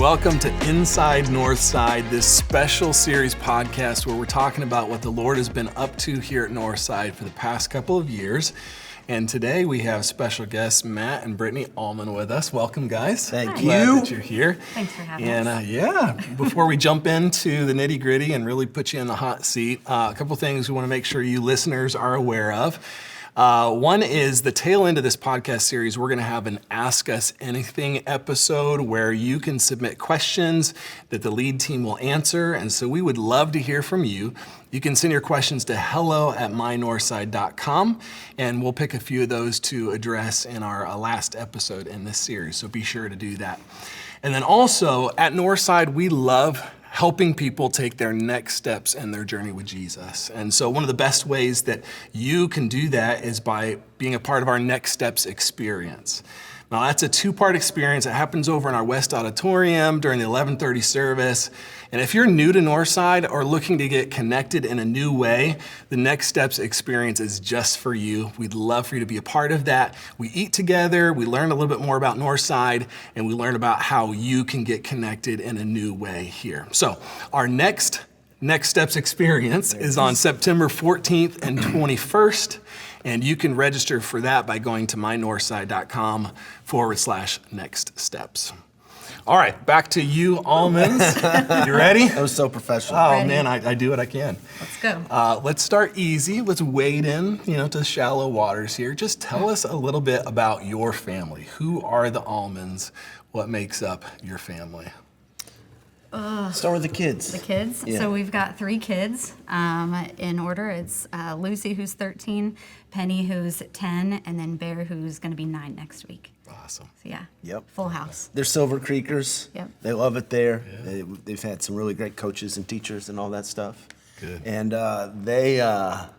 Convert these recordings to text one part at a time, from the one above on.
welcome to Inside Northside, this special series podcast where we're talking about what the Lord has been up to here at Northside for the past couple of years. And today we have special guests Matt and Brittany Allman with us. Welcome, guys. Thank you. Glad that you're here. Thanks for having us. And before we jump into the nitty gritty and really put you in the hot seat, a couple things we want to make sure you listeners are aware of. One is the tail end of this podcast series, we're going to have an Ask Us Anything episode where you can submit questions that the lead team will answer. And so we would love to hear from you. You can send your questions to hello@mynorthside.com, and we'll pick a few of those to address in our last episode in this series. So be sure to do that. And then also at Northside, we love helping people take their next steps in their journey with Jesus. And so one of the best ways that you can do that is by being a part of our Next Steps experience. Now that's a two-part experience. It happens over in our West Auditorium during the 11:30 service. And if you're new to Northside or looking to get connected in a new way, the Next Steps experience is just for you. We'd love for you to be a part of that. We eat together, we learn a little bit more about Northside, and we learn about how you can get connected in a new way here. So our next Steps experience is on September 14th and 21st. And you can register for that by going to mynorthside.com/next steps. All right, back to you, Almonds. You ready? That was so professional. Oh, Ready. man, I do what I can. Let's go. Let's start easy. Let's wade in, to shallow waters here. Just tell us a little bit about your family. Who are the Almonds? What makes up your family? Start with the kids. The kids. Yeah. So we've got 3 kids. In order, it's Lucy, who's 13, Penny, who's 10, and then Bear, who's going to be 9 next week. Awesome. So yeah. Yep. Full house. They're Silver Creekers. Yep. They love it there. Yeah. They've had some really great coaches and teachers and all that stuff. Good. And they are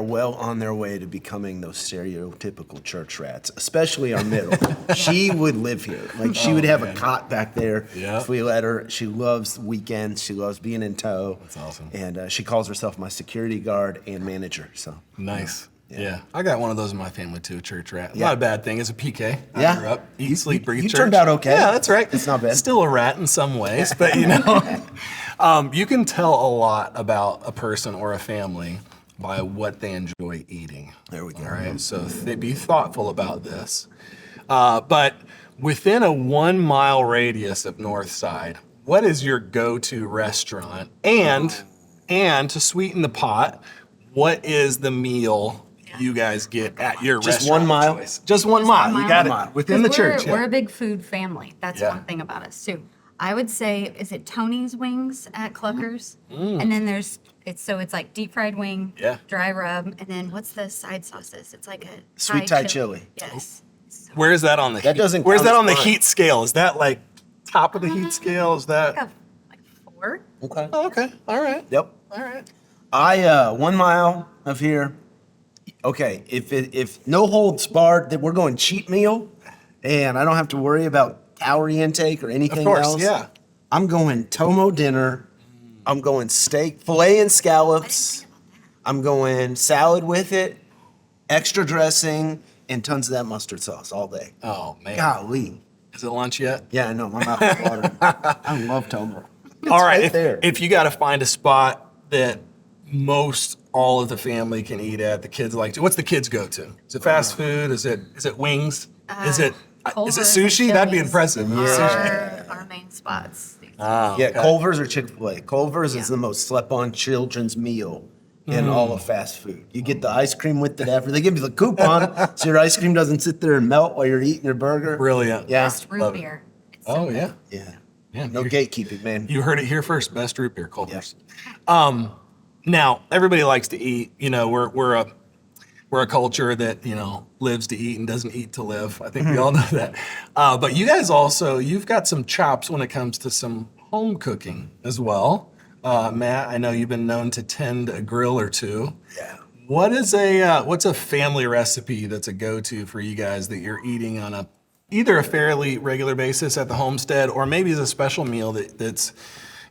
well on their way to becoming those stereotypical church rats, especially our middle. She would live here. Like, she would have a cot back there if we let her. She loves weekends. She loves being in tow. That's awesome. And she calls herself my security guard and manager. So Nice. Yeah. Yeah. I got one of those in my family too, a church rat. Yeah. Not a bad thing. It's a PK. I Yeah. grew up, eat, sleep, breathe you church. turned out okay. Yeah, that's right. It's not bad. Still a rat in some ways, but you can tell a lot about a person or a family by what they enjoy eating. There we go. All right, so be thoughtful about this. But within a 1-mile radius of Northside, what is your go-to restaurant? And to sweeten the pot, what is the meal you guys get at your Just restaurant 1 mile? choice? Just 1 mile. 1 You got mile. it. Within the 'Cause church. We're a big food family. That's Yeah. one thing about us too. I would say, is it Tony's Wings at Clucker's? And then it's like deep fried wing, dry rub, and then what's the side sauces? It's like a Sweet Thai chili. Yes. Where is that on the That heat? doesn't Where's count that as on the fun. heat scale? Is that like top of the heat scale? Is that? Like 4. Okay. Oh, okay. All right. Yep. All right. 1 mile of here. Okay, if no holds barred, that we're going cheat meal, and I don't have to worry about calorie intake or anything Of course, else. yeah. I'm going Tomo dinner. I'm going steak, filet and scallops. I'm going salad with it, extra dressing, and tons of that mustard sauce all day. Oh man. Golly. Is it lunch yet? Yeah, I know. My mouth is watering. I love Tomo. It's All right. there. If you got to find a spot that all of the family can eat at, the kids like to. What's the kids go to? Is it fast food? Is it wings? Is it Culver's sushi? and That'd be Chili's impressive. Sushi. Our main spots. Oh, Yeah, okay. Culver's or Chick-fil-A. Culver's is the most slept-on children's meal in all of fast food. You get the ice cream with it after. They give you the coupon, so your ice cream doesn't sit there and melt while you're eating your burger. Brilliant. Yeah. Best root beer. It's so Oh good. yeah. Yeah. Yeah. No gatekeeping, man. You heard it here first. Best root beer, Culver's. Now everybody likes to eat. We're a culture that lives to eat and doesn't eat to live. I think we all know that. But you guys you've got some chops when it comes to some home cooking as well. Matt, I know you've been known to tend a grill or two. Yeah. What's a family recipe that's a go-to for you guys that you're eating on either a fairly regular basis at the homestead or maybe as a special meal that's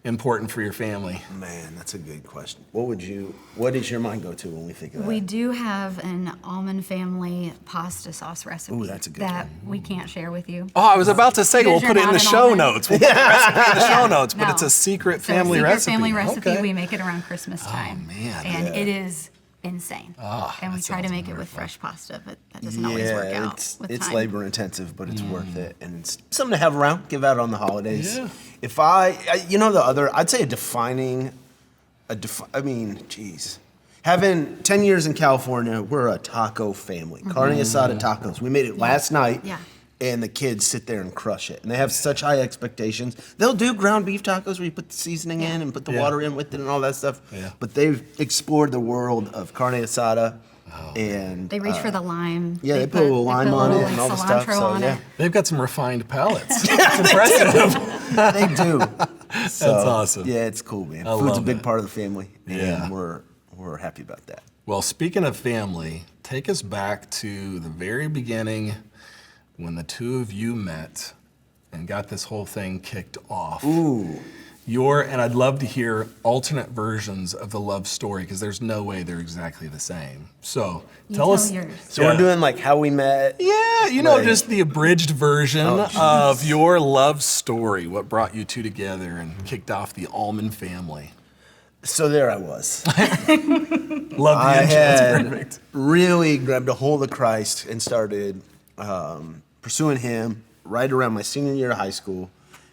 important for your family? Man, that's a good question. What does your mind go to when we think of that? We do have an Allman family pasta sauce recipe Ooh, that's a good that we can't share with you. Oh, I was about to say, Because we'll put you're it in the not an show Allman. notes. We'll put the recipe in the show Yeah, notes, but no. it's a secret So family secret recipe. family recipe. Okay. We make it around Christmas time. man. And it is insane. And we that try to sounds make it with wonderful. fresh pasta, but that doesn't always work out with it's time. labor intensive, but it's worth it, and it's something to have around, give out on the holidays. Yeah. If I'd say having 10 years in California, we're a taco family. Carne asada tacos. We made it last night. Yeah. And the kids sit there and crush it. And they have such high expectations. They'll do ground beef tacos where you put the seasoning in and put the water in with it and all that stuff. Yeah. But they've explored the world of carne asada. And They reach for the lime. yeah, they put a little lime on it and all the stuff. cilantro So on yeah, it. They've got some refined palates. It's impressive. they do. So, That's awesome. Yeah, it's cool, man. I Food's a love big it. part of the family, and Yeah. we're happy about that. Well, speaking of family, take us back to the very beginning when the two of you met and got this whole thing kicked off. Ooh. And I'd love to hear alternate versions of the love story because there's no way they're exactly the same. So tell us. yours. So we're doing like how we met. Yeah, Like- just the abridged version Oh, jeez. of your love story. What brought you two together and kicked off the Allman family? So there I was. Love the I intro. That's had perfect. really grabbed a hold of Christ and started pursuing Him right around my senior year of high school.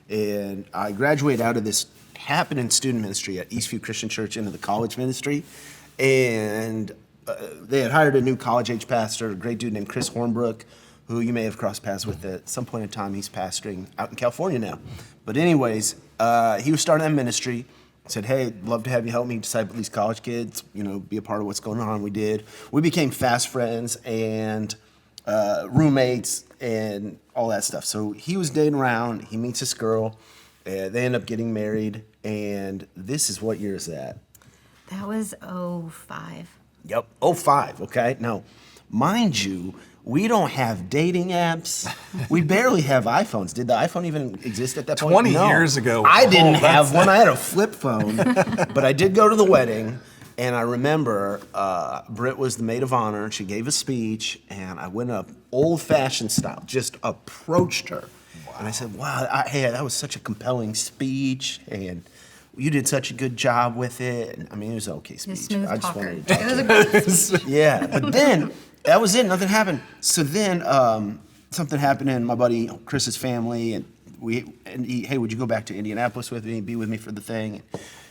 And I graduated out of this happening student ministry at Eastview Christian Church into the college ministry. And they had hired a new college-age pastor, a great dude named Chris Hornbrook, who you may have crossed paths with at some point in time. He's pastoring out in California now. But anyways, he was starting that ministry. Said, hey, I'd love to have you help me disciple these college kids, be a part of what's going on. We did. We became fast friends and roommates and all that stuff. So he was dating around. He meets this girl. They end up getting married. And this is what year is that? That was 05. Yep. 05, okay? Now, mind you, we don't have dating apps. We barely have iPhones. Did the iPhone even exist at that point? 20 No. years ago. I Oh, didn't that's- have one. I had a flip phone. But I did go to the wedding, and I remember Britt was the maid of honor, and she gave a speech, and I went up old-fashioned style, just approached her. Wow. And I said, wow, hey, that was such a compelling speech, and you did such a good job with it. And, I mean, it was an okay speech. Smooth I just talker. wanted to talk It to was her. a good Yeah, but then that was it. Nothing happened. So then something happened in my buddy Chris's family, and hey, would you go back to Indianapolis with me, be with me for the thing?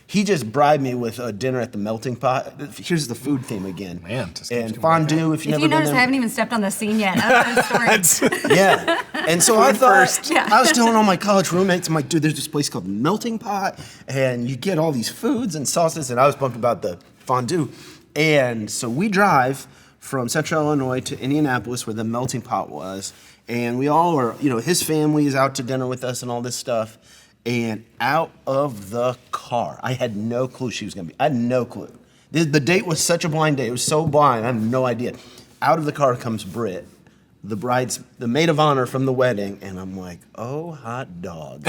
He just bribed me with a dinner at the Melting Pot. Here's the food theme again. Man, just keeps and going fondue. If If you never you been notice, I there. haven't even stepped on the scene yet. That's the story. Yeah. And so I thought, first. Yeah. I was telling all my college roommates, I'm like, dude, there's this place called Melting Pot, and you get all these foods and sauces, and I was pumped about the fondue. And so we drive from Central Illinois to Indianapolis where the Melting Pot was, and we all are, his family is out to dinner with us and all this stuff. And out of the car, I had no clue she was going to be. I had no clue. The date was such a blind date. It was so blind. I have no idea. Out of the car comes Britt, the maid of honor from the wedding, and I'm like, oh, hot dog.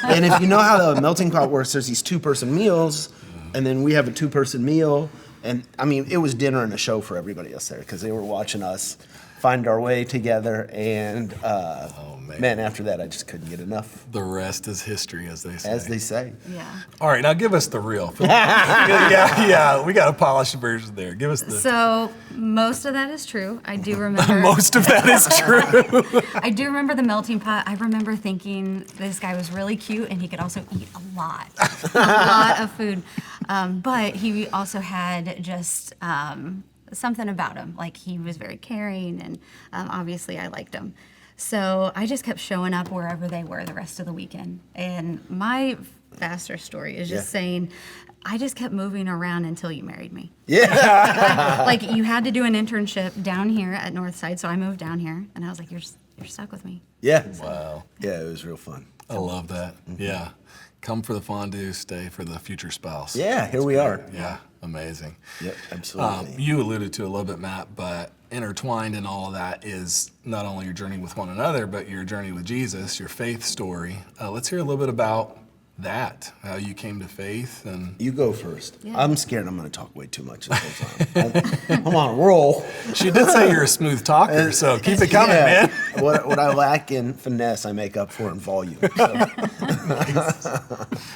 And if you know how the Melting Pot works, there's these two-person meals, and then we have a two-person meal. And, I mean, it was dinner and a show for everybody else there because they were watching us find our way together. And, man, after that, I just couldn't get enough, The rest is history, as they say. as they say. Yeah. All right, now give us the real. yeah, we got a polished version there. Give us the. So most of that is true. I do remember. Most of that is true. I do remember the melting pot. I remember thinking this guy was really cute and he could also eat a lot of food. But he also had just something about him. Like he was very caring and obviously I liked him. So I just kept showing up wherever they were the rest of the weekend. And my faster story is just saying, I just kept moving around until you married me. Yeah. Like you had to do an internship down here at Northside, so I moved down here, and I was like, you're stuck with me. Yeah. Wow. Yeah, it was real fun. I love that. Yeah. Come for the fondue, stay for the future spouse. Yeah, here we are. Yeah, amazing. Yep, absolutely. You alluded to it a little bit, Matt, but intertwined in all of that is not only your journey with one another, but your journey with Jesus, your faith story. Let's hear a little bit about how you came to faith and You go first. Yeah. I'm scared I'm going to talk way too much this whole time. I'm on a roll. she did say you're a smooth talker, so keep it coming, man. What I lack in finesse, I make up for in volume. So.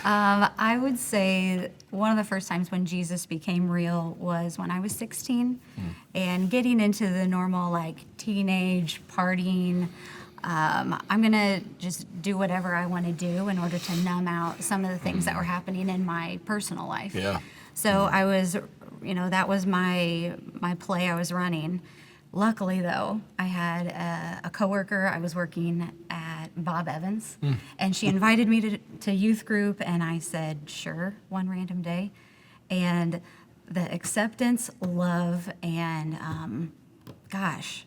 I would say one of the first times when Jesus became real was when I was 16 and getting into the normal like teenage partying. I'm going to just do whatever I want to do in order to numb out some of the things that were happening in my personal life. Yeah. So I was, that was my play I was running. Luckily, though, I had a coworker. I was working at Bob Evans, and she invited me to youth group, and I said, sure, one random day. And the acceptance, love, and gosh,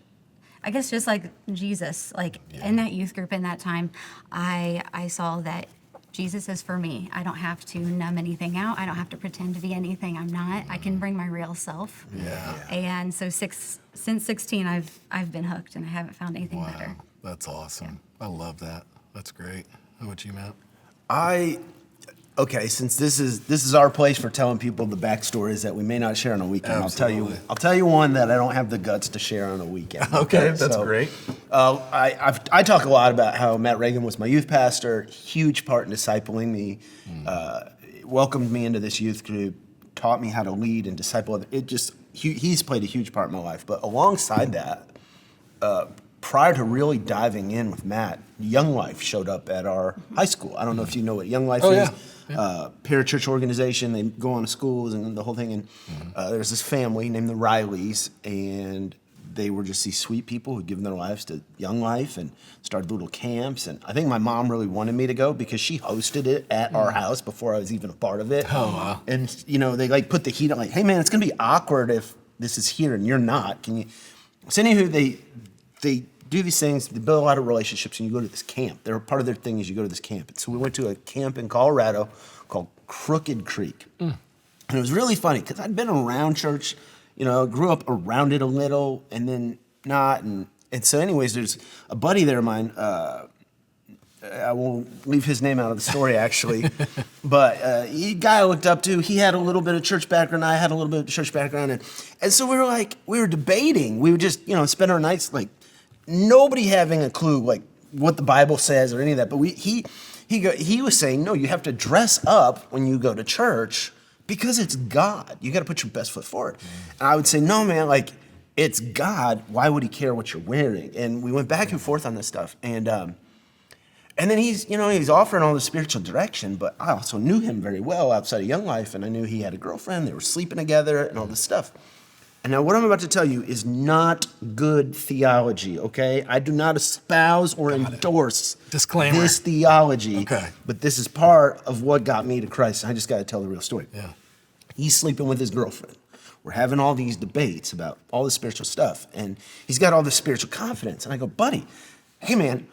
I guess just like Jesus, like in that youth group in that time, I saw that Jesus is for me. I don't have to numb anything out. I don't have to pretend to be anything I'm not. I can bring my real self. Yeah. And so since 16, I've been hooked, and I haven't found anything better. Wow, that's awesome. I love that. That's great. How about you, Matt? Okay, since this is our place for telling people the backstories that we may not share on a weekend, Absolutely. I'll tell you one that I don't have the guts to share on a weekend. Okay, that's great. I talk a lot about how Matt Reagan was my youth pastor, huge part in discipling me, welcomed me into this youth group, taught me how to lead and disciple others. He's played a huge part in my life. But alongside that, prior to really diving in with Matt, Young Life showed up at our high school. I don't know if you know what Young Life is. Yeah. Parachurch organization. They go on to schools and the whole thing. And there's this family named the Rileys, and they were just these sweet people who'd given their lives to Young Life and started little camps. And I think my mom really wanted me to go because she hosted it at our house before I was even a part of it. Oh, wow. And they like put the heat on, like, hey man, it's gonna be awkward if this is here and you're not. Can you? So anywho, they do these things, they build a lot of relationships, and you go to this camp. They're part of their thing is you go to this camp. And so we went to a camp in Colorado called Crooked Creek. And it was really funny because I'd been around church, grew up around it a little and then not. And so anyways, there's a buddy there of mine, I won't leave his name out of the story actually, but a guy I looked up to, he had a little bit of church background, I had a little bit of church background. And so we were debating. We would just, spend our nights like, nobody having a clue like what the Bible says or any of that, but he was saying, no, you have to dress up when you go to church because it's God. You got to put your best foot forward. And I would say, no, man, like it's God. Why would he care what you're wearing? And we went back and forth on this stuff. And then he's offering all the spiritual direction, but I also knew him very well outside of Young Life, and I knew he had a girlfriend. They were sleeping together and all this stuff. And now what I'm about to tell you is not good theology, okay? I do not espouse or endorse Disclaimer. this theology. Okay. But this is part of what got me to Christ. I just got to tell the real story. Yeah. He's sleeping with his girlfriend. We're having all these debates about all the spiritual stuff. And he's got all this spiritual confidence. And I go, buddy, hey, man,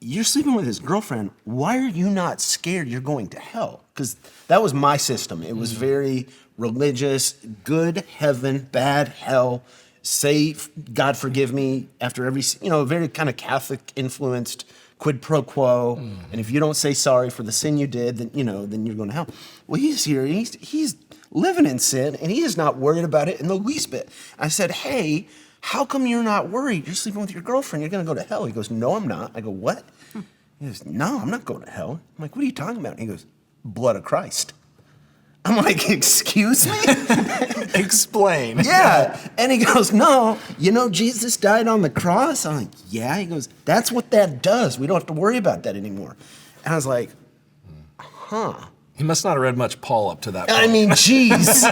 you're sleeping with his girlfriend. Why are you not scared you're going to hell? Because that was my system. It was very religious, good heaven, bad hell, say God forgive me after every, very kind of Catholic influenced quid pro quo. And if you don't say sorry for the sin you did, then you're going to hell. Well, he's here, he's living in sin, and he is not worried about it in the least bit. I said, hey, how come you're not worried? You're sleeping with your girlfriend, you're going to go to hell. He goes, no, I'm not. I go, what? He goes, no, I'm not going to hell. I'm like, what are you talking about? He goes, blood of Christ. I'm like, excuse me? Explain. Yeah. And he goes, no, Jesus died on the cross? I'm like, yeah. He goes, that's what that does. We don't have to worry about that anymore. And I was like, huh. He must not have read much Paul up to that point. I mean, geez.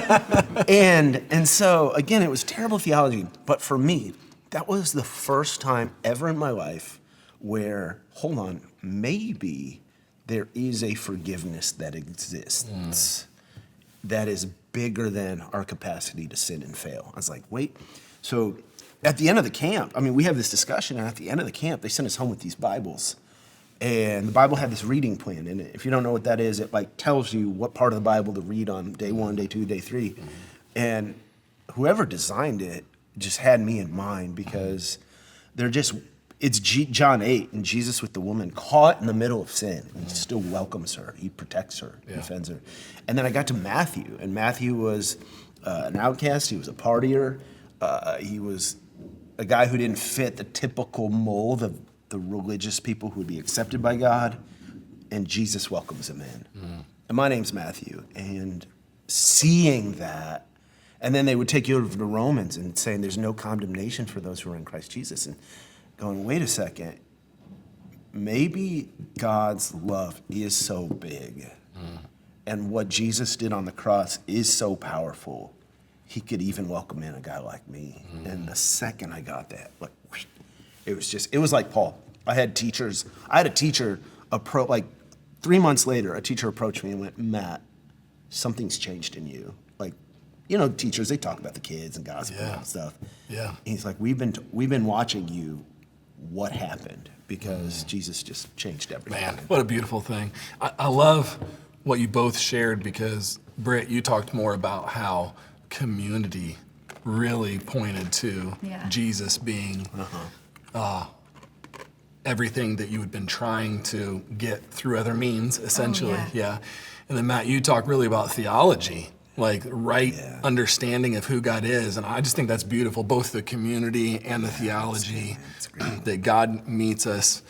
and so, again, it was terrible theology. But for me, that was the first time ever in my life where, hold on, maybe there is a forgiveness that exists that is bigger than our capacity to sin and fail. I was like, wait. So at the end of the camp, we have this discussion, and at the end of the camp, they sent us home with these Bibles. And the Bible had this reading plan in it. If you don't know what that is, it tells you what part of the Bible to read on day 1, day 2, day 3. And whoever designed it just had me in mind because they're just It's John 8, and Jesus with the woman caught in the middle of sin, and he still welcomes her. He protects her, defends her. And then I got to Matthew, and Matthew was an outcast. He was a partier. He was a guy who didn't fit the typical mold of the religious people who would be accepted by God, and Jesus welcomes him in. And my name's Matthew, and seeing that, and then they would take you over to Romans and saying there's no condemnation for those who are in Christ Jesus, and going, wait a second, maybe God's love is so big, and what Jesus did on the cross is so powerful, he could even welcome in a guy like me. And the second I got that, like, it was like Paul. I had a teacher, like 3 months later, a teacher approached me and went, Matt, something's changed in you. Like, teachers, they talk about the kids and gospel and stuff. Yeah. And he's like, we've been watching you. What happened? Because Jesus just changed everything. Man, what a beautiful thing. I love what you both shared because, Britt, you talked more about how community really pointed to Jesus being everything that you had been trying to get through other means, essentially. Yeah. And then, Matt, you talk really about theology, like understanding of who God is. And I just think that's beautiful, both the community and the theology, that God meets us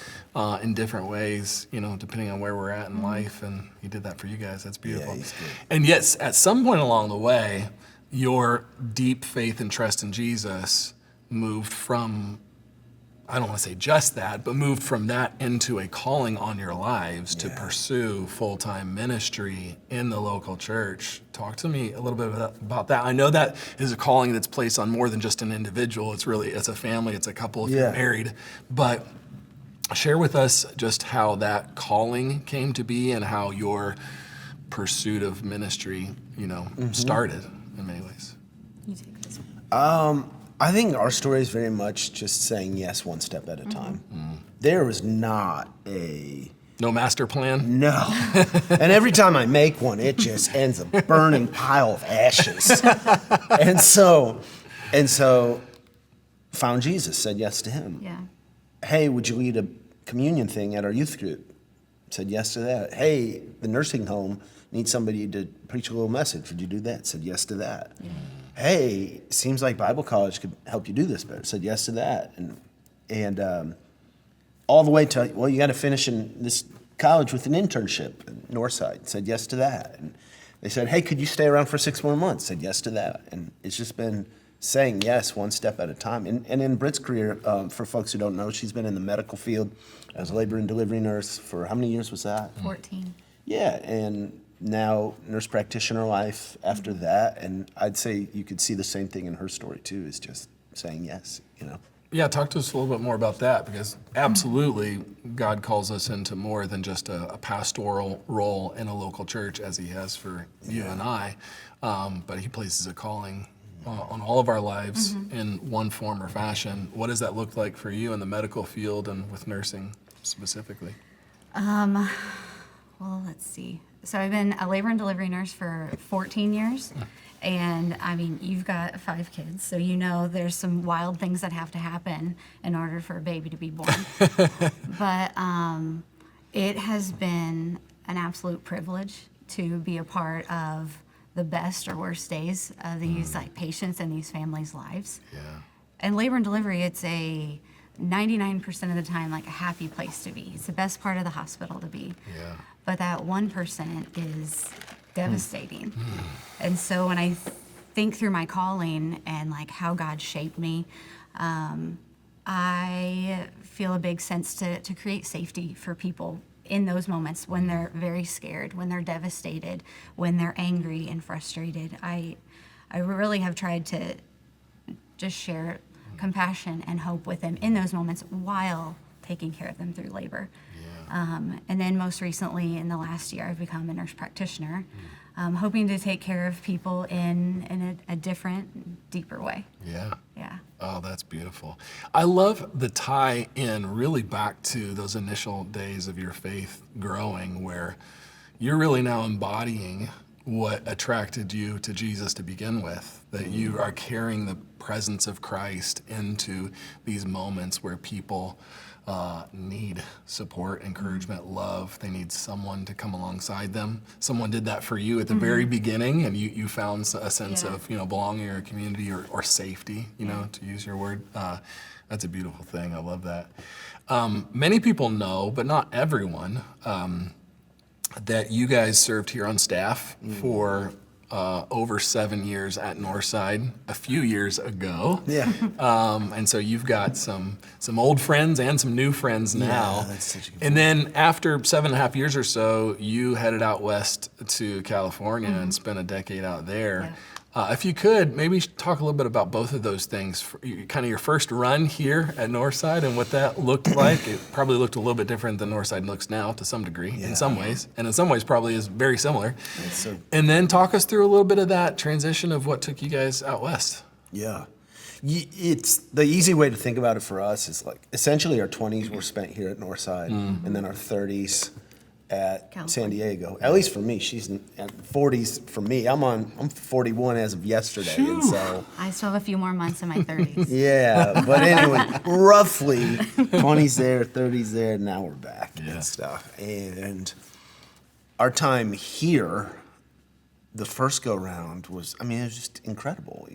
in different ways, depending on where we're at in life. And he did that for you guys. That's beautiful. Yeah, he's good. And yes, at some point along the way, your deep faith and trust in Jesus moved from, I don't want to say just that, but moved from that into a calling on your lives to pursue full-time ministry in the local church. Talk to me a little bit about that. I know that is a calling that's placed on more than just an individual. It's a family, it's a couple if you're married. But share with us just how that calling came to be and how your pursuit of ministry, started in many ways. You take this one. I think our story is very much just saying yes one step at a time. There was not no master plan? No. And every time I make one, it just ends a burning pile of ashes. and so found Jesus, said yes to him. Yeah. Hey, would you lead a communion thing at our youth group? Said yes to that. Hey, the nursing home needs somebody to preach a little message. Would you do that? Said yes to that. Yeah. Hey, seems like Bible college could help you do this better. Said yes to that. And all the way to, well, you got to finish in this college with an internship at Northside. Said yes to that. And they said, hey, could you stay around for 6 more months? Said yes to that. And it's just been saying yes one step at a time. And in Britt's career, for folks who don't know, she's been in the medical field as a labor and delivery nurse for how many years was that? 14. Yeah, and now nurse practitioner life after that. And I'd say you could see the same thing in her story too, is just saying yes, Yeah, talk to us a little bit more about that, because absolutely God calls us into more than just a pastoral role in a local church as he has for you and I, but he places a calling on all of our lives in one form or fashion. What does that look like for you in the medical field and with nursing specifically? Well, let's see. So I've been a labor and delivery nurse for 14 years. And I mean, you've got 5 kids, so there's some wild things that have to happen in order for a baby to be born. But it has been an absolute privilege to be a part of the best or worst days of these patients and these families' lives. Yeah. And labor and delivery, it's a 99% of the time like a happy place to be. It's the best part of the hospital to be. Yeah. But that 1% is devastating. And so when I think through my calling and like how God shaped me, I feel a big sense to create safety for people in those moments when they're very scared, when they're devastated, when they're angry and frustrated. I really have tried to just share compassion and hope with them in those moments while taking care of them through labor. And then most recently, in the last year, I've become a nurse practitioner, hoping to take care of people in a different, deeper way. Yeah. Yeah. Oh, that's beautiful. I love the tie in really back to those initial days of your faith growing, where you're really now embodying what attracted you to Jesus to begin with, that you are carrying the presence of Christ into these moments where people need support, encouragement, love. They need someone to come alongside them. Someone did that for you at the very beginning, and you found a sense Yeah. of, belonging or community or safety, to use your word. That's a beautiful thing. I love that. Many people know, but not everyone, that you guys served here on staff for over 7 years at Northside a few years ago. Yeah. And so you've got some old friends and some new friends now. Yeah, that's such a good And then after 7.5 years or so, you headed out west to California and spent a decade out there. Yeah. If you could, maybe talk a little bit about both of those things. Kind of your first run here at Northside and what that looked like. It probably looked a little bit different than Northside looks now to some degree, in some ways. And in some ways probably is very similar. And then talk us through a little bit of that transition of what took you guys out west. Yeah. It's the easy way to think about it for us is like essentially our 20s were spent here at Northside, and then our 30s at San Diego. At least for me, she's at 40s for me. I'm 41 as of yesterday, and so I still have a few more months in my 30s. yeah. But anyway, roughly 20s there, 30s there. Now we're back and stuff. And our time here, the first go round was, it was just incredible.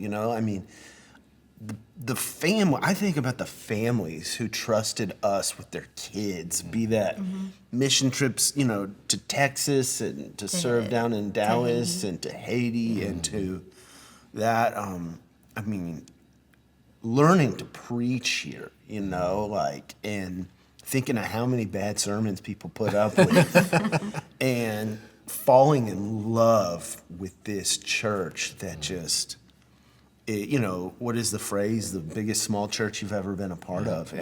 The family, I think about the families who trusted us with their kids, be that mission trips, to Texas and to serve down in Dallas and to Haiti and to that, learning to preach here, and thinking of how many bad sermons people put up with and falling in love with this church that just, what is the phrase? The biggest small church you've ever been a part of.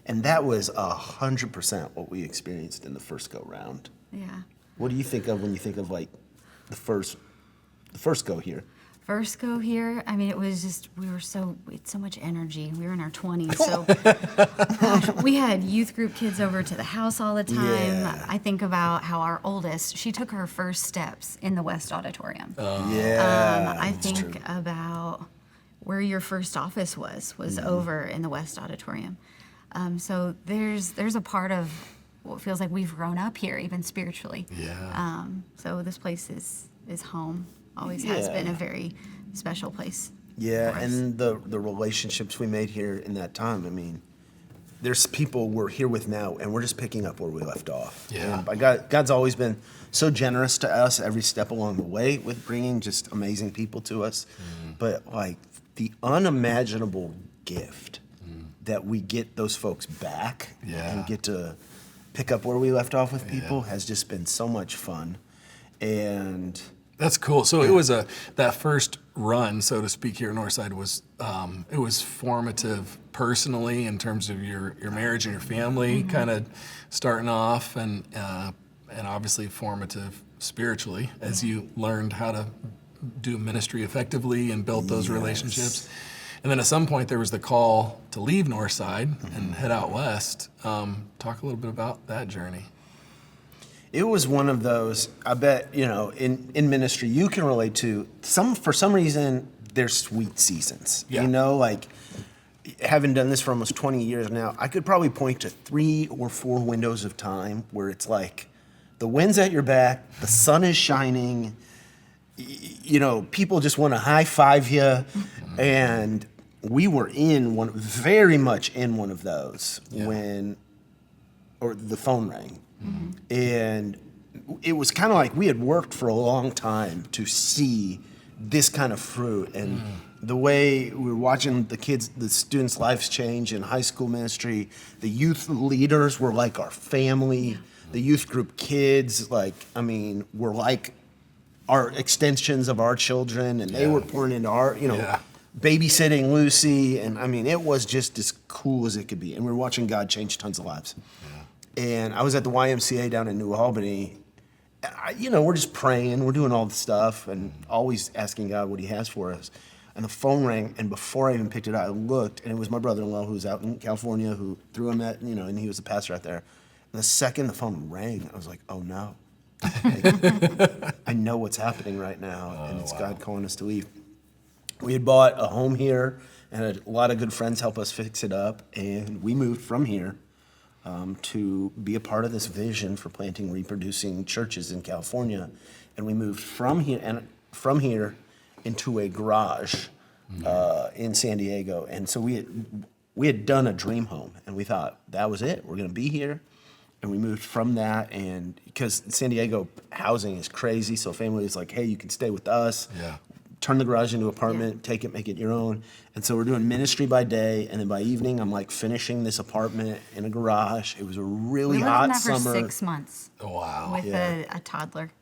And that was 100% what we experienced in the first go round. Yeah. What do you think of when you think of like the first go here? First go here, it was just, we had so much energy. We were in our 20s, so gosh, we had youth group kids over to the house all the time. Yeah. I think about how our oldest, she took her first steps in the West Auditorium. I think about where your first office was over in the West Auditorium. So there's a part of what feels like we've grown up here, even spiritually. Yeah. So this place is home. Always has been a very special place. Yeah, and the relationships we made here in that time, there's people we're here with now, and we're just picking up where we left off. Yeah. And God's always been so generous to us every step along the way with bringing just amazing people to us. But like the unimaginable gift that we get those folks back and get to pick up where we left off with people has just been so much fun. And that's cool. So it was that first run, so to speak, here at Northside was it was formative personally in terms of your marriage and your family, kind of starting off, and obviously formative spiritually as you learned how to do ministry effectively and build those relationships. And then at some point there was the call to leave Northside and head out west. Talk a little bit about that journey. It was one of those, I bet, in ministry you can relate to for some reason there's sweet seasons. Yeah. Like having done this for almost 20 years now, I could probably point to 3 or 4 windows of time where it's like the wind's at your back, the sun is shining, people just want to high five you, and we were very much in one of those when the phone rang. And it was kind of like we had worked for a long time to see this kind of fruit. And the way we were watching the students' lives change in high school ministry, the youth leaders were like our family. The youth group kids, were like our extensions of our children. And they were pouring into our, babysitting Lucy. And it was just as cool as it could be. And we were watching God change tons of lives. And I was at the YMCA down in New Albany. We're just praying. We're doing all the stuff and always asking God what he has for us. And the phone rang, and before I even picked it up, I looked, and it was my brother-in-law who was out in California who threw him and he was the pastor out there. And the second the phone rang, I was like, oh no. I know what's happening right now, and it's God calling us to leave. We had bought a home here, and a lot of good friends helped us fix it up, and we moved from here to be a part of this vision for planting reproducing churches in California. And we moved from here into a garage in San Diego. And so we had done a dream home, and we thought that was it. We're going to be here. And we moved from that, and because San Diego housing is crazy, so family was like, hey, you can stay with us. Yeah. Turn the garage into an apartment, take it, make it your own. And so we're doing ministry by day, and then by evening, I'm like finishing this apartment in a garage. It was a really We lived in hot that for summer. 6 months Wow. with a toddler.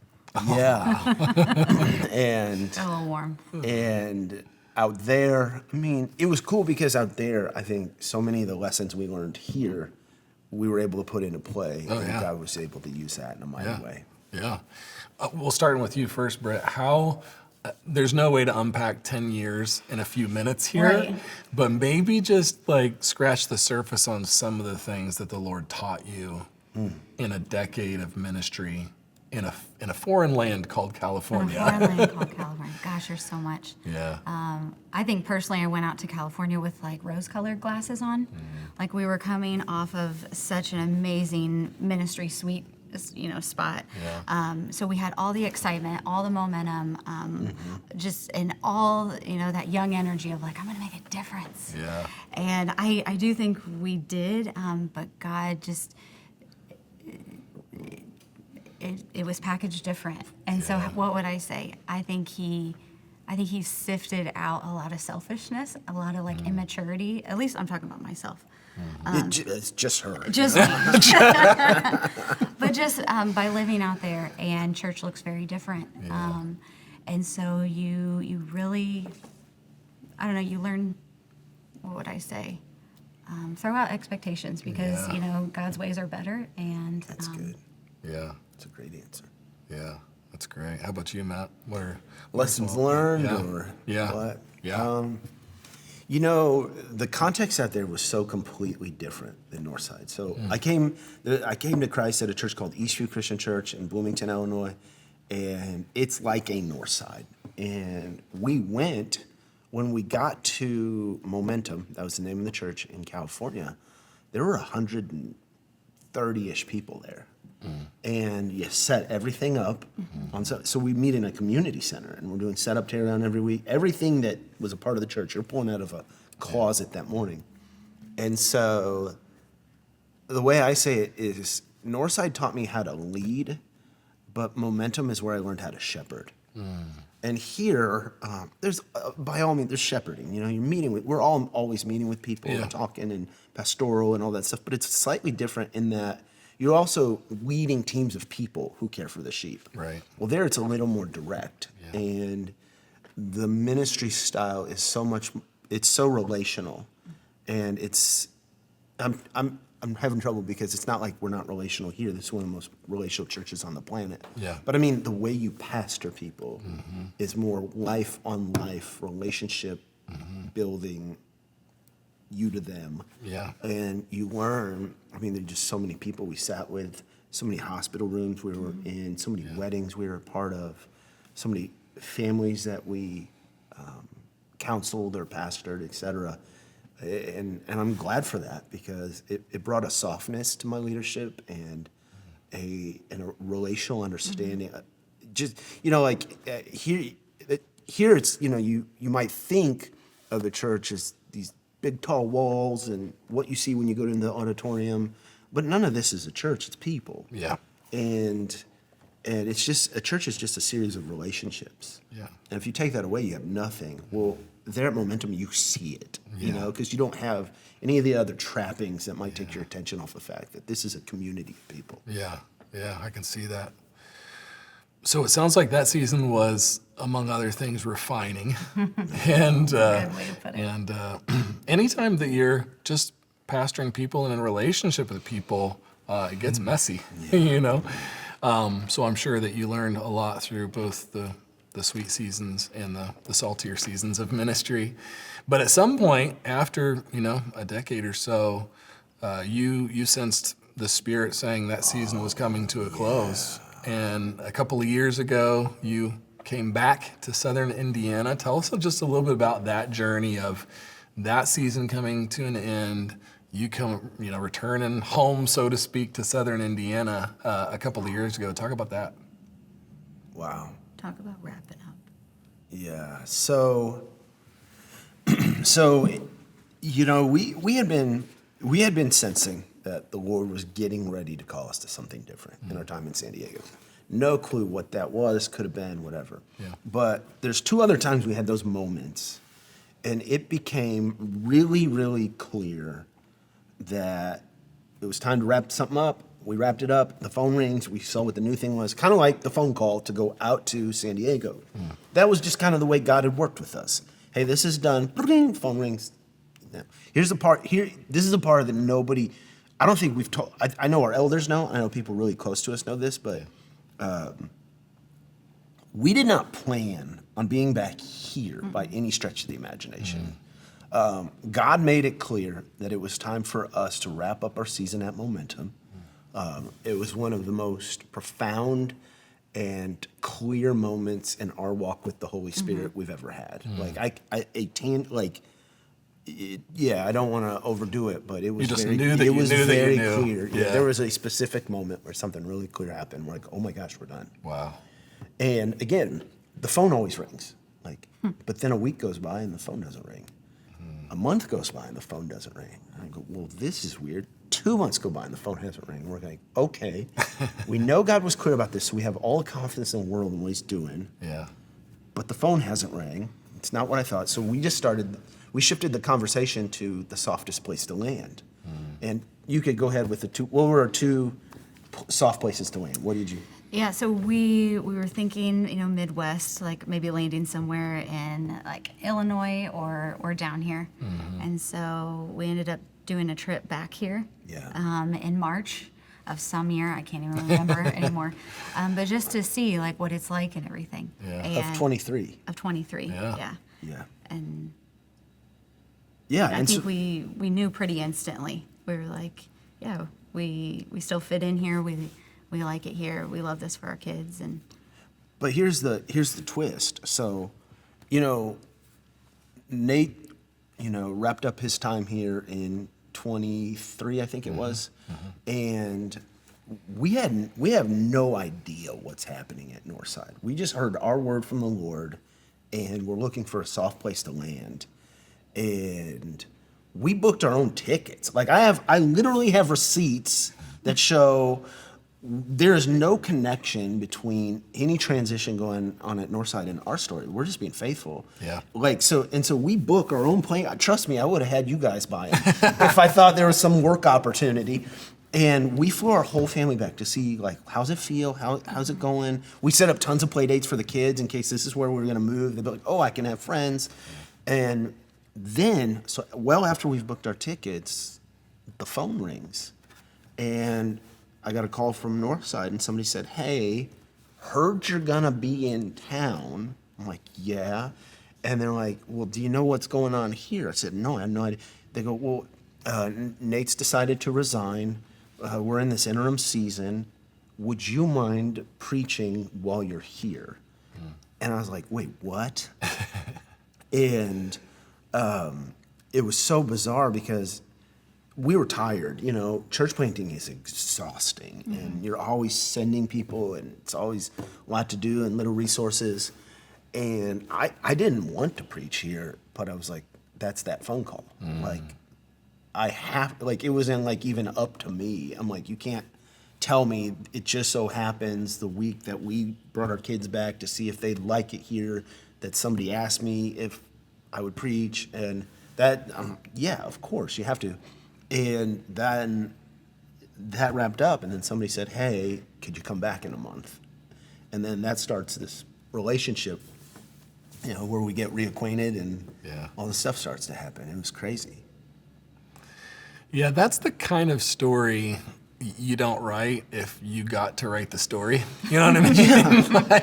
Yeah. and Got a little warm. and out there, I mean, it was cool because out there, I think so many of the lessons we learned here, we were able to put into play. Oh, and yeah. God was able to use that in a mighty way. Yeah. Well, starting with you first, Britt, how, there's no way to unpack 10 years in a few minutes here, Right. but maybe just like scratch the surface on some of the things that the Lord taught you in a decade of ministry in a foreign land called California. In a foreign land called California. Gosh, there's so much. Yeah. I think personally, I went out to California with like rose-colored glasses on. Like we were coming off of such an amazing ministry suite, spot. Yeah. So we had all the excitement, all the momentum, just and all that young energy of like I'm gonna make a difference. Yeah. And I do think we did, but God just. It was packaged different, and so what would I say? I think he sifted out a lot of selfishness, a lot of like immaturity. At least I'm talking about myself. It's just her. Just, but just by living out there, and church looks very different. Yeah. And so you really, I don't know, you learn. What would I say? Throw out expectations because God's ways are better, and That's good. Yeah. That's a great answer. Yeah. That's great. How about you, Matt? What are Lessons learned Yeah. or Yeah. what? Yeah. The context out there was so completely different than Northside. So I came to Christ at a church called Eastview Christian Church in Bloomington, Illinois, and it's like a Northside. And we went, when we got to Momentum, that was the name of the church in California, there were 130-ish people there. And you set everything up. So we meet in a community center, and we're doing setup tear down every week. Everything that was a part of the church, you're pulling out of a closet that morning. And so the way I say it is Northside taught me how to lead, but Momentum is where I learned how to shepherd. And here, there's by all means, there's shepherding. You're meeting with. We're all always meeting with people and talking and pastoral and all that stuff. But it's slightly different in that you're also leading teams of people who care for the sheep. Right. Well, there it's a little more direct, and the ministry style is it's so relational, and I'm having trouble because it's not like we're not relational here. This is one of the most relational churches on the planet. Yeah. But I mean, the way you pastor people is more life on life, relationship building, you to them. Yeah. And you learn, I mean, there's just so many people we sat with, so many hospital rooms we were in, so many weddings we were a part of, so many families that we counseled or pastored, et cetera. And I'm glad for that because it brought a softness to my leadership and a relational understanding. Just, here it's, you might think of the church as these big tall walls and what you see when you go to the auditorium, but none of this is a church, it's people. Yeah. And it's just, a church is just a series of relationships. Yeah. And if you take that away, you have nothing. Well, there at Momentum, you see it, because you don't have any of the other trappings that might take your attention off the fact that this is a community of people. Yeah. Yeah. I can see that. So it sounds like that season was, among other things, refining. And Good way to put it. and anytime that you're just pastoring people and in a relationship with people, it gets messy, So I'm sure that you learned a lot through both the sweet seasons and the saltier seasons of ministry. But at some point, after a decade or so, you sensed the Spirit saying that season was coming to a close. And a couple of years ago, you came back to Southern Indiana. Tell us just a little bit about that journey of that season coming to an end. You come, returning home, so to speak, to Southern Indiana a couple of years ago. Talk about that. Wow. Talk about wrapping up. Yeah. So we had been sensing that the Lord was getting ready to call us to something different in our time in San Diego. No clue what that was, could have been, whatever. Yeah. But there's 2 other times we had those moments, and it became really, really clear that it was time to wrap something up. We wrapped it up. The phone rings. We saw what the new thing was. Kind of like the phone call to go out to San Diego. That was just kind of the way God had worked with us. Hey, this is done. Phone rings. Yeah. Here's the part. This is a part that nobody. I don't think we've told. I know our elders know. I know people really close to us know this, but we did not plan on being back here by any stretch of the imagination. God made it clear that it was time for us to wrap up our season at Momentum. It was one of the most profound and clear moments in our walk with the Holy Spirit we've ever had. I don't want to overdo it, but it was very clear. Yeah. There was a specific moment where something really clear happened. We're like, oh my gosh, we're done. Wow. And again, the phone always rings. But then a week goes by and the phone doesn't ring. A month goes by and the phone doesn't ring. And I go, well, this is weird. 2 months go by and the phone hasn't ring. We're like, okay, we know God was clear about this, so we have all the confidence in the world in what He's doing. Yeah. But the phone hasn't rang. It's not what I thought. So we shifted the conversation to the softest place to land. And you could go ahead with what were our 2 soft places to land? What did you? Yeah, so we were thinking, Midwest, like maybe landing somewhere in like Illinois or down here. And so we ended up doing a trip back here in March of some year. I can't even remember anymore. But just to see like what it's like and everything. Yeah. And Of 23. Of 23, Yeah. And Yeah. I think we knew pretty instantly. We were like, yeah, we still fit in here. We like it here. We love this for our kids. But here's the twist. So, Nate, wrapped up his time here in 23, I think it was, and we have no idea what's happening at Northside. We just heard our word from the Lord, and we're looking for a soft place to land, and we booked our own tickets. Like I literally have receipts that show there is no connection between any transition going on at Northside and our story. We're just being faithful. Yeah. So we book our own plane. Trust me, I would have had you guys buy it if I thought there was some work opportunity. And we flew our whole family back to see, like, how's it feel? How's it going? We set up tons of play dates for the kids in case this is where we're going to move. They'd be like, oh, I can have friends. And then, after we've booked our tickets, the phone rings. And I got a call from Northside, and somebody said, hey, heard you're gonna be in town. I'm like, yeah. And they're like, well, do you know what's going on here? I said, no, I have no idea. They go, well, Nate's decided to resign. We're in this interim season. Would you mind preaching while you're here? And I was like, wait, what? And it was so bizarre because we were tired. Church planting is exhausting, and you're always sending people, and it's always a lot to do and little resources. And I didn't want to preach here, but I was like, that's that phone call. It wasn't even up to me. I'm like, you can't tell me it just so happens the week that we brought our kids back to see if they'd like it here, that somebody asked me if I would preach, and that, yeah, of course, you have to. And then that wrapped up, and then somebody said, hey, could you come back in a month? And then that starts this relationship, where we get reacquainted and all this stuff starts to happen. It was crazy. Yeah, that's the kind of story you don't write if you got to write the story. You know what I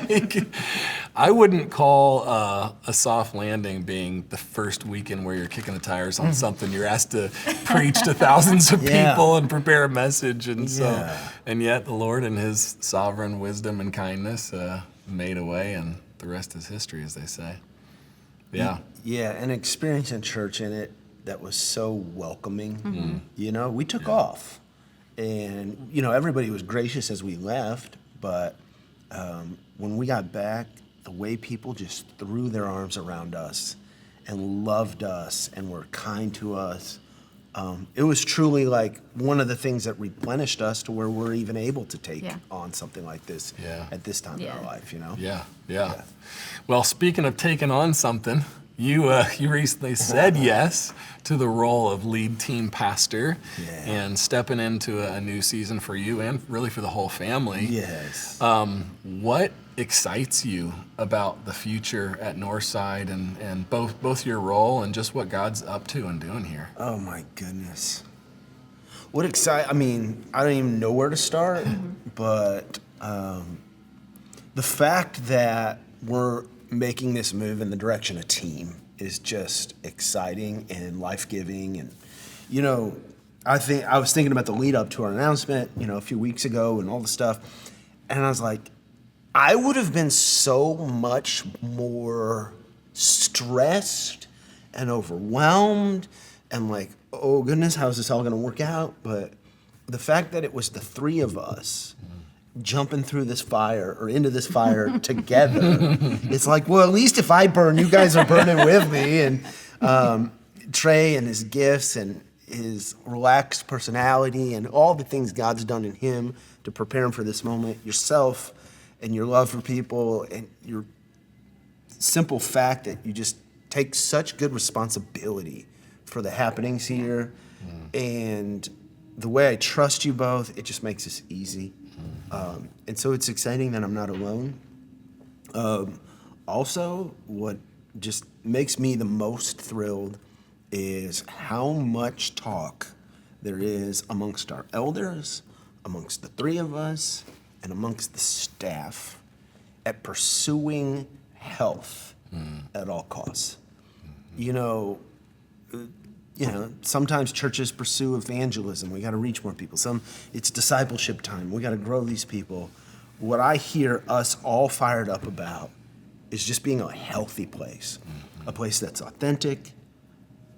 mean? I wouldn't call a soft landing being the first weekend where you're kicking the tires on something. You're asked to preach to thousands of people and prepare a message. And and yet the Lord in his sovereign wisdom and kindness made a way, and the rest is history, as they say. Yeah. Yeah, an experience in church in it that was so welcoming. You know, we took off. And, you know, everybody was gracious as we left, but when we got back, the way people just threw their arms around us and loved us and were kind to us, it was truly like one of the things that replenished us to where we're even able to take on something like this at this time in our life, you know? Yeah. Well, speaking of taking on something, you recently said yes to the role of lead team pastor and stepping into a new season for you and really for the whole family. Yes. What excites you about the future at Northside and both your role and just what God's up to and doing here? Oh my goodness. I mean, I don't even know where to start, but the fact that we're making this move in the direction of team is just exciting and life-giving. And, you know, I was thinking about the lead up to our announcement, you know, a few weeks ago and all the stuff. And I was like, I would have been so much more stressed and overwhelmed and like, oh goodness, how's this all going to work out? But the fact that it was the three of us jumping through this fire or into this fire together, it's like, well, at least if I burn, you guys are burning with me. And Trey and his gifts and his relaxed personality and all the things God's done in him to prepare him for this moment, yourself and your love for people and your simple fact that you just take such good responsibility for the happenings here. And the way I trust you both, it just makes this easy. And so it's exciting that I'm not alone. Also, what just makes me the most thrilled is how much talk there is amongst our elders, amongst the three of us, and amongst the staff at pursuing health at all costs. You know, sometimes churches pursue evangelism. We got to reach more people. It's discipleship time. We got to grow these people. What I hear us all fired up about is just being a healthy place, a place that's authentic,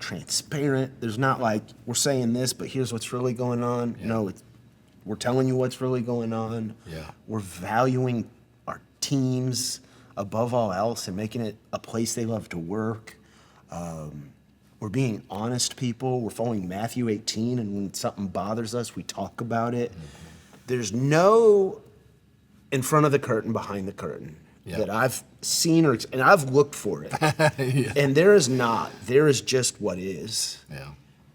transparent. There's not like, we're saying this, but here's what's really going on. No, we're telling you what's really going on. We're valuing our teams above all else and making it a place they love to work. We're being honest people. We're following Matthew 18, and when something bothers us, we talk about it. There's no in front of the curtain, behind the curtain that I've seen and I've looked for it. And there is not. There is just what is.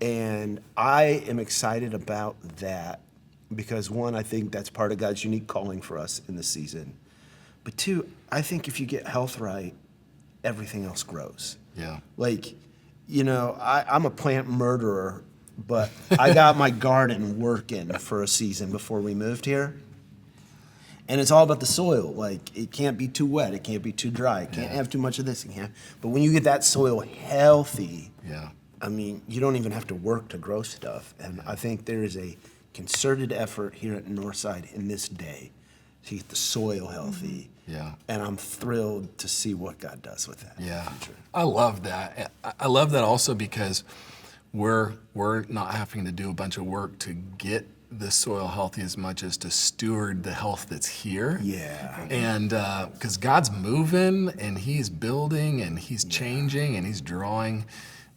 And I am excited about that because, one, I think that's part of God's unique calling for us in this season. But two, I think if you get health right, everything else grows. Like, you know, I'm a plant murderer, but I got my garden working for a season before we moved here. And it's all about the soil. Like, it can't be too wet. It can't be too dry. It can't have too much of this. But when you get that soil healthy, I mean, you don't even have to work to grow stuff. And I think there is a concerted effort here at Northside in this day to get the soil healthy. And I'm thrilled to see what God does with that. I love that. I love that also because we're not having to do a bunch of work to get the soil healthy as much as to steward the health that's here. And because God's moving and he's building and he's changing and he's drawing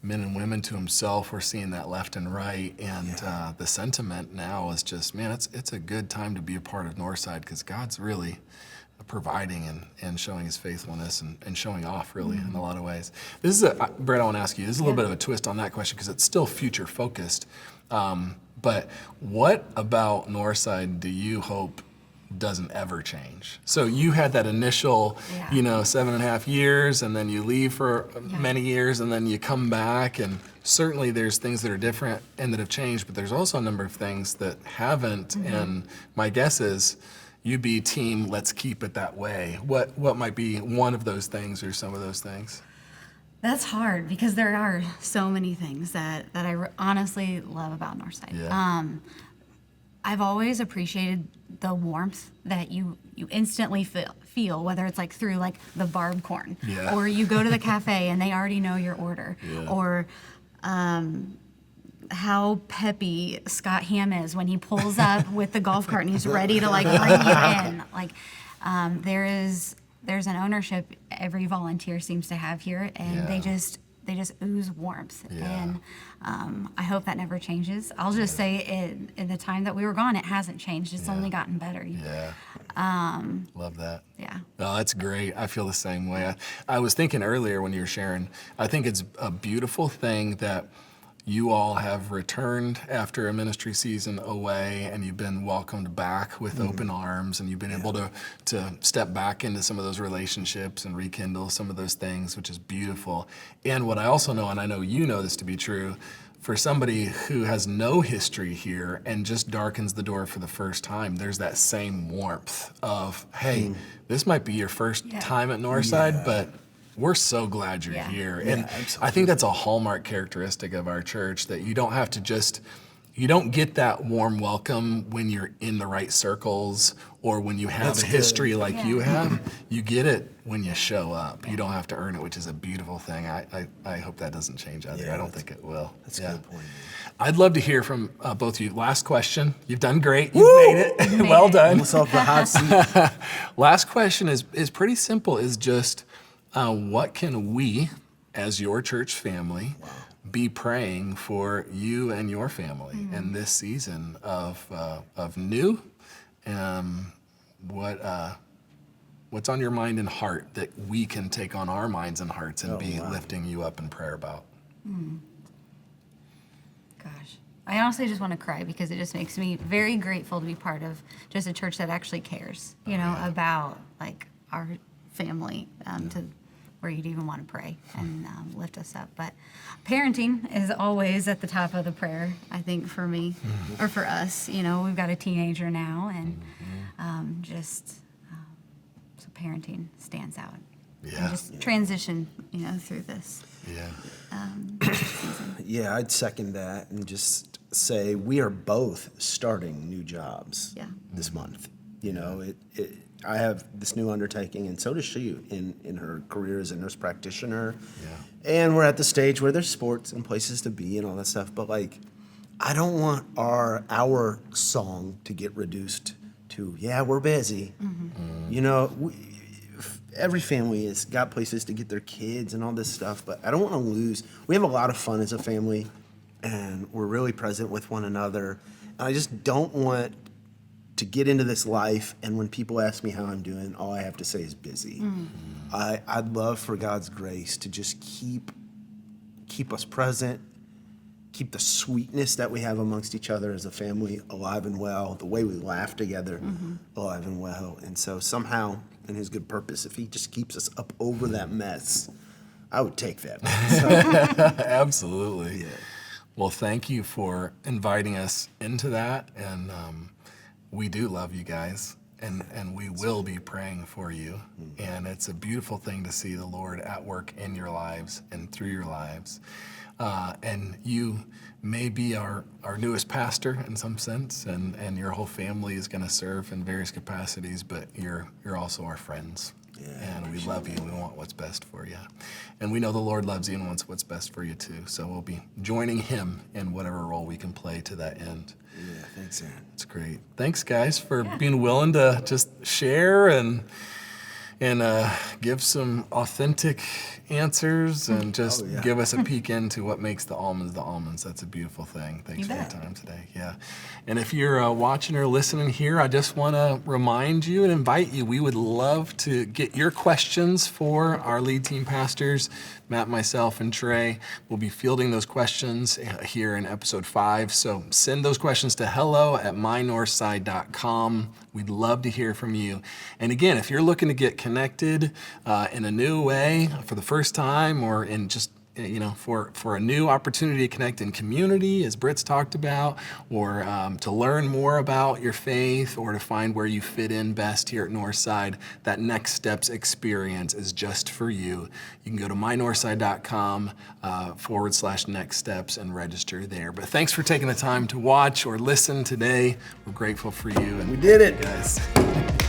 men and women to himself. We're seeing that left and right. And the sentiment now is just, man, it's a good time to be a part of Northside because God's really providing and showing his faithfulness and showing off really in a lot of ways. This is Brett, I want to ask you, this is a little bit of a twist on that question because it's still future focused. But what about Northside do you hope doesn't ever change? So you had that initial, 7.5 years, and then you leave for many years, and then you come back, and certainly there's things that are different and that have changed, but there's also a number of things that haven't, and my guess is, UB team, let's keep it that way? What might be one of those things or some of those things? That's hard because there are so many things that I honestly love about Northside. Yeah. I've always appreciated the warmth that you instantly feel, whether it's like through like the barb corn, Yeah. or you go to the cafe and they already know your order, Yeah. or how peppy Scott Hamm is when he pulls up with the golf cart and he's ready to like bring you in. Like there's an ownership every volunteer seems to have here, and Yeah. they just ooze warmth. Yeah. And I hope that never changes. I'll just say in the time that we were gone, it hasn't changed. It's only gotten better. Yeah. Love that. Yeah. Oh, that's great. I feel the same way. I was thinking earlier when you were sharing, I think it's a beautiful thing that you all have returned after a ministry season away, and you've been welcomed back with open arms, and you've been able to step back into some of those relationships and rekindle some of those things, which is beautiful. And what I also know, and I know you know this to be true, for somebody who has no history here and just darkens the door for the first time, there's that same warmth of, hey, this might be your first time at Northside, but we're so glad you're here. And I think that's a hallmark characteristic of our church, that you don't have to you don't get that warm welcome when you're in the right circles or when you have a history like you have. You get it when you show up. You don't have to earn it, which is a beautiful thing. I hope that doesn't change either. I don't think it will. That's a good point. I'd love to hear from both of you. Last question. You've done great. You've made it. Well done. Almost off the hot seat. Last question is pretty simple, is just what can we, as your church family, be praying for you and your family in this season of new? What's on your mind and heart that we can take on our minds and hearts and be lifting you up in prayer about? Gosh. I honestly just want to cry because it just makes me very grateful to be part of just a church that actually cares, about like our family, to where you'd even want to pray and lift us up. But parenting is always at the top of the prayer, I think, for me or for us. We've got a teenager now, and so parenting stands out. Yeah. And just transition, through this. Yeah. Yeah, I'd second that and just say we are both starting new jobs this month. I have this new undertaking, and so does she in her career as a nurse practitioner. Yeah. And we're at the stage where there's sports and places to be and all that stuff. But I don't want our song to get reduced to, we're busy. Every family has got places to get their kids and all this stuff, but I don't want to lose. We have a lot of fun as a family, and we're really present with one another. And I just don't want to get into this life, and when people ask me how I'm doing, all I have to say is busy. I'd love for God's grace to just keep us present, keep the sweetness that we have amongst each other as a family alive and well, the way we laugh together alive and well. And so somehow, in his good purpose, if he just keeps us up over that mess, I would take that. Absolutely. Yeah. Well, thank you for inviting us into that, and we do love you guys, and we will be praying for you. And it's a beautiful thing to see the Lord at work in your lives and through your lives. And you may be our newest pastor in some sense, and your whole family is going to serve in various capacities, but you're also our friends. And we love you, and we want what's best for you. And we know the Lord loves you and wants what's best for you too. So we'll be joining him in whatever role we can play to that end. Yeah, thanks, Aaron. It's great. Thanks, guys, for being willing to just share and give some authentic answers and just give us a peek into what makes the almonds. That's a beautiful thing. Thanks for your time today. Yeah. And if you're watching or listening here, I just want to remind you and invite you. We would love to get your questions for our lead team pastors, Matt, myself, and Trey. We'll be fielding those questions here in episode 5. So send those questions to hello@mynorthside.com. We'd love to hear from you. And again, if you're looking to get connected in a new way for the first time or in just for a new opportunity to connect in community, as Britt's talked about, or to learn more about your faith, or to find where you fit in best here at Northside, that Next Steps experience is just for you. You can go to mynorthside.com /next steps and register there. But thanks for taking the time to watch or listen today. We're grateful for you. And We did it. guys.